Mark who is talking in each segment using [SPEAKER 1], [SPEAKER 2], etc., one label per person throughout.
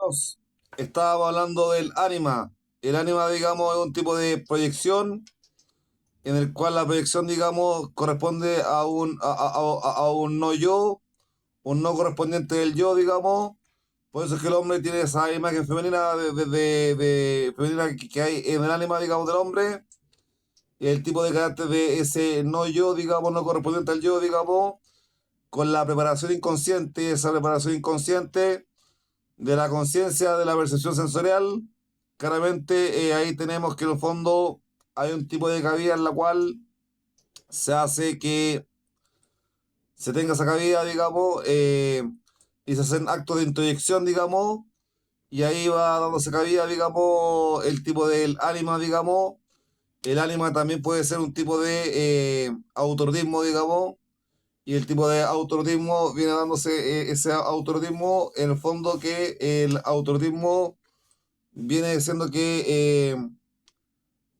[SPEAKER 1] Nos estábamos hablando del ánima. El ánima, digamos, es un tipo de proyección en el cual la proyección, digamos, corresponde a un no yo, un no correspondiente del yo, digamos. Por eso es que el hombre tiene esa imagen femenina femenina que hay en el ánima, digamos, del hombre. Y el tipo de carácter de ese no yo, digamos, no correspondiente al yo, digamos, con la preparación inconsciente, esa preparación inconsciente de la conciencia, de la percepción sensorial. Claramente ahí tenemos que en el fondo hay un tipo de cabida en la cual se hace que se tenga esa cabida, digamos, y se hacen actos de introyección, digamos, y ahí va dándose cabida, digamos, el tipo del ánima, digamos. El ánima también puede ser un tipo de autorotismo, digamos, y el tipo de autorotismo viene dándose ese autorotismo en el fondo que el autorotismo viene siendo que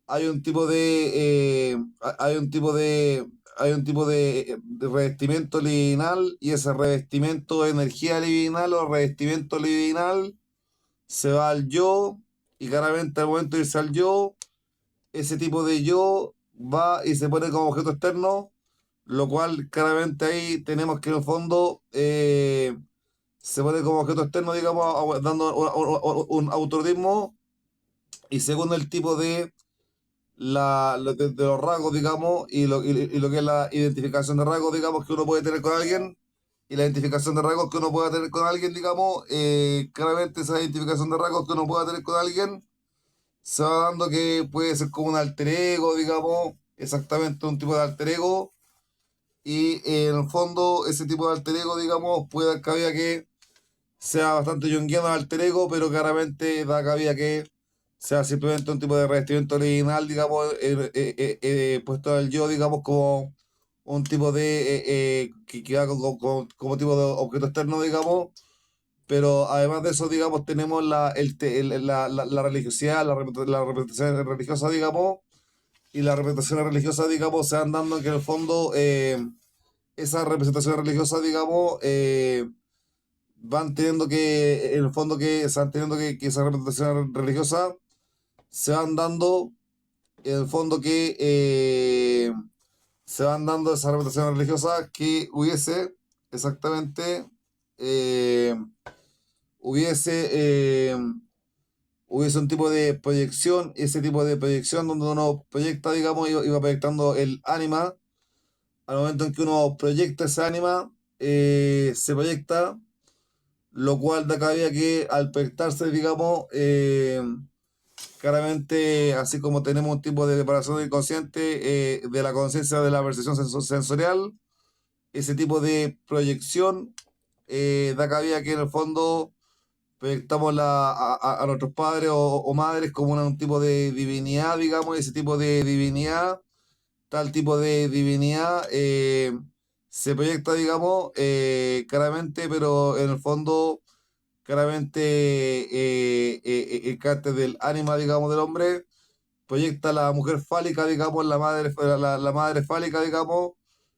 [SPEAKER 1] hay un tipo de hay un tipo de de revestimiento libidinal y ese revestimiento de energía libidinal o revestimiento libidinal se va al yo y claramente al momento de irse al yo, ese tipo de yo va y se pone como objeto externo, lo cual claramente ahí tenemos que en el fondo se pone como objeto externo, digamos, dando un autorotismo y según el tipo de de los rasgos, digamos, y lo que es la identificación de rasgos, digamos, que uno puede tener con alguien, y la identificación de rasgos que uno pueda tener con alguien, digamos, claramente esa identificación de rasgos que uno pueda tener con alguien, se va dando que puede ser como un alter ego, digamos, exactamente un tipo de alter ego, y en el fondo ese tipo de alter ego, digamos, puede dar cabida que sea bastante junguiano el alter ego, pero claramente da cabida que sea simplemente un tipo de revestimiento original, digamos, puesto al yo, digamos, como un tipo de, que va como tipo de objeto externo, digamos, pero además de eso, digamos, tenemos la religiosidad, la representación religiosa, digamos, y las representaciones religiosas, digamos, se van dando que en el fondo esas representaciones religiosas, digamos, van teniendo que, en el fondo, que se van teniendo que esas representaciones religiosas se van dando, en el fondo, que se van dando esas representaciones religiosas que hubiese, exactamente, eh, hubiese, eh, hubiese un tipo de proyección, ese tipo de proyección donde uno proyecta, digamos, iba proyectando el ánima. Al momento en que uno proyecta ese ánima, se proyecta, lo cual da cabida que al proyectarse, digamos, claramente, así como tenemos un tipo de preparación inconsciente de la conciencia de la percepción sensorial, ese tipo de proyección da cabida que en el fondo proyectamos a nuestros padres o madres como un tipo de divinidad, digamos, y ese tipo de divinidad, tal tipo de divinidad, se proyecta, digamos, claramente, pero en el fondo claramente el carácter del ánima, digamos, del hombre, proyecta la mujer fálica, digamos, la madre fálica, digamos,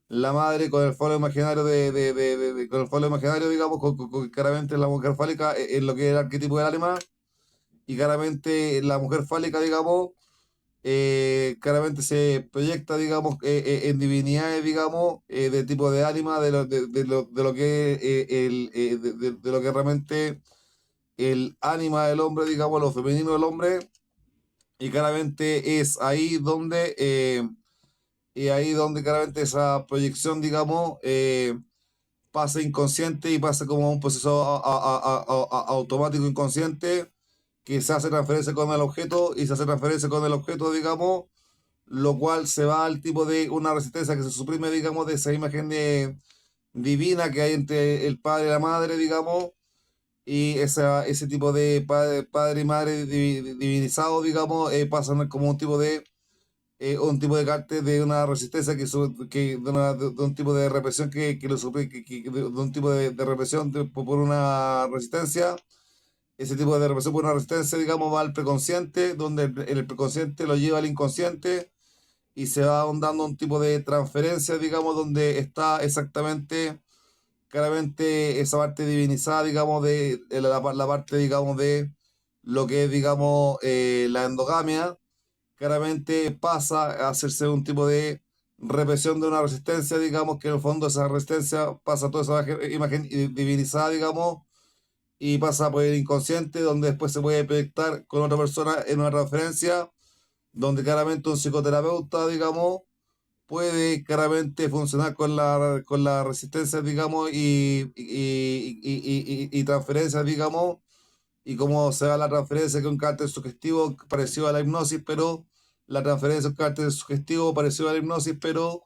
[SPEAKER 1] la madre con el falo imaginario con el falo imaginario, digamos, claramente la mujer fálica en lo que es el arquetipo del ánima, y claramente la mujer fálica, digamos, claramente se proyecta, digamos, en divinidades, digamos, de tipo de ánima, de lo que de lo que realmente el ánima del hombre, digamos, lo femenino del hombre, y claramente es ahí donde claramente esa proyección, digamos, pasa inconsciente y pasa como un proceso automático inconsciente que se hace transferencia con el objeto y se hace transferencia con el objeto, digamos, lo cual se va al tipo de una resistencia que se suprime, digamos, de esa imagen divina que hay entre el padre y la madre, digamos, y ese tipo de padre y madre divinizado, digamos, pasan como un tipo de cártel de una resistencia de un tipo de represión que lo de un tipo de represión por una resistencia. Ese tipo de represión por una resistencia, digamos, va al preconsciente, donde el preconsciente lo lleva al inconsciente y se va dando un tipo de transferencia, digamos, donde está exactamente claramente esa parte divinizada, digamos, de la parte, digamos, de lo que es, digamos, la endogamia, claramente pasa a hacerse un tipo de represión de una resistencia, digamos, que en el fondo esa resistencia pasa a toda esa imagen divinizada, digamos, y pasa por el inconsciente, donde después se puede proyectar con otra persona en una transferencia, donde claramente un psicoterapeuta, digamos, puede claramente funcionar con la resistencia, digamos, y transferencias, digamos, y cómo se da la transferencia, que es un carácter sugestivo parecido a la hipnosis, pero la transferencia es un carácter sugestivo parecido a la hipnosis, pero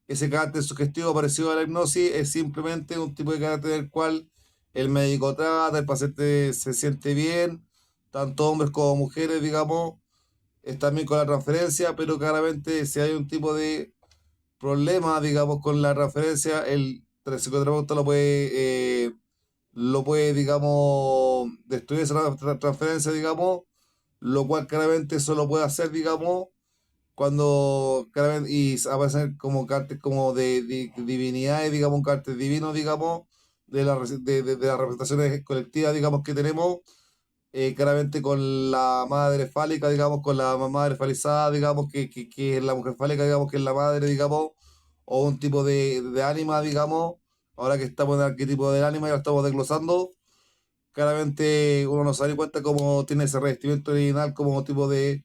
[SPEAKER 1] ese carácter sugestivo parecido a la hipnosis es simplemente un tipo de carácter del cual el médico trata, el paciente se siente bien, tanto hombres como mujeres, digamos, están bien con la transferencia, pero claramente si hay un tipo de problema, digamos, con la transferencia, el psicoterapeuta lo puede, digamos, destruir esa transferencia, digamos, lo cual claramente solo puede hacer, digamos, cuando claramente, y aparecen como cartas como de divinidades, digamos, un cartel divino, digamos, de las representaciones colectivas, digamos, que tenemos, claramente con la madre fálica, digamos, con la madre falizada, digamos, que es la mujer fálica, digamos, que es la madre, digamos, o un tipo de ánima, digamos, ahora que estamos en el arquetipo del ánima y lo estamos desglosando, claramente uno no se da ni cuenta cómo tiene ese revestimiento original como tipo de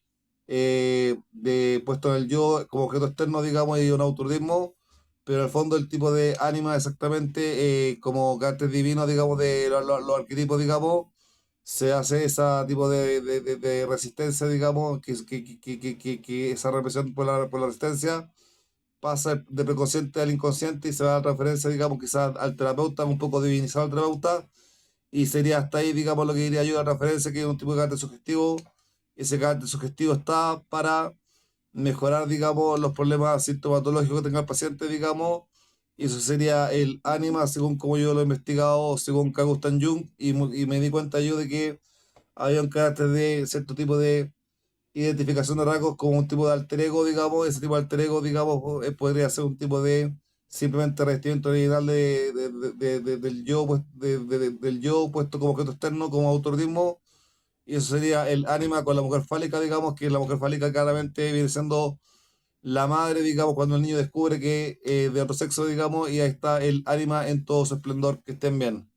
[SPEAKER 1] puesto en el yo, como objeto externo, digamos, y un autorismo, pero en el fondo el tipo de ánima exactamente como carácter divino, digamos, de los arquetipos, digamos, se hace ese tipo de resistencia, digamos, que esa represión por la resistencia pasa de preconsciente al inconsciente y se va a la transferencia, digamos, quizás al terapeuta, un poco divinizado al terapeuta, y sería hasta ahí, digamos, lo que diría yo, la referencia, que es un tipo de carácter sugestivo. Ese carácter sugestivo está para mejorar, digamos, los problemas sintomatológicos que tenga el paciente, digamos, y eso sería el ánima, según como yo lo he investigado, según Carl Gustav Jung, y me di cuenta yo de que había un carácter de cierto tipo de identificación de rasgos como un tipo de alter ego, digamos, ese tipo de alter ego, digamos, podría ser un tipo de simplemente revestimiento original del yo, pues, del yo puesto como objeto externo, como autorismo, y eso sería el ánima con la mujer fálica, digamos, que la mujer fálica claramente viene siendo la madre, digamos, cuando el niño descubre que de otro sexo, digamos, y ahí está el ánima en todo su esplendor, que estén bien.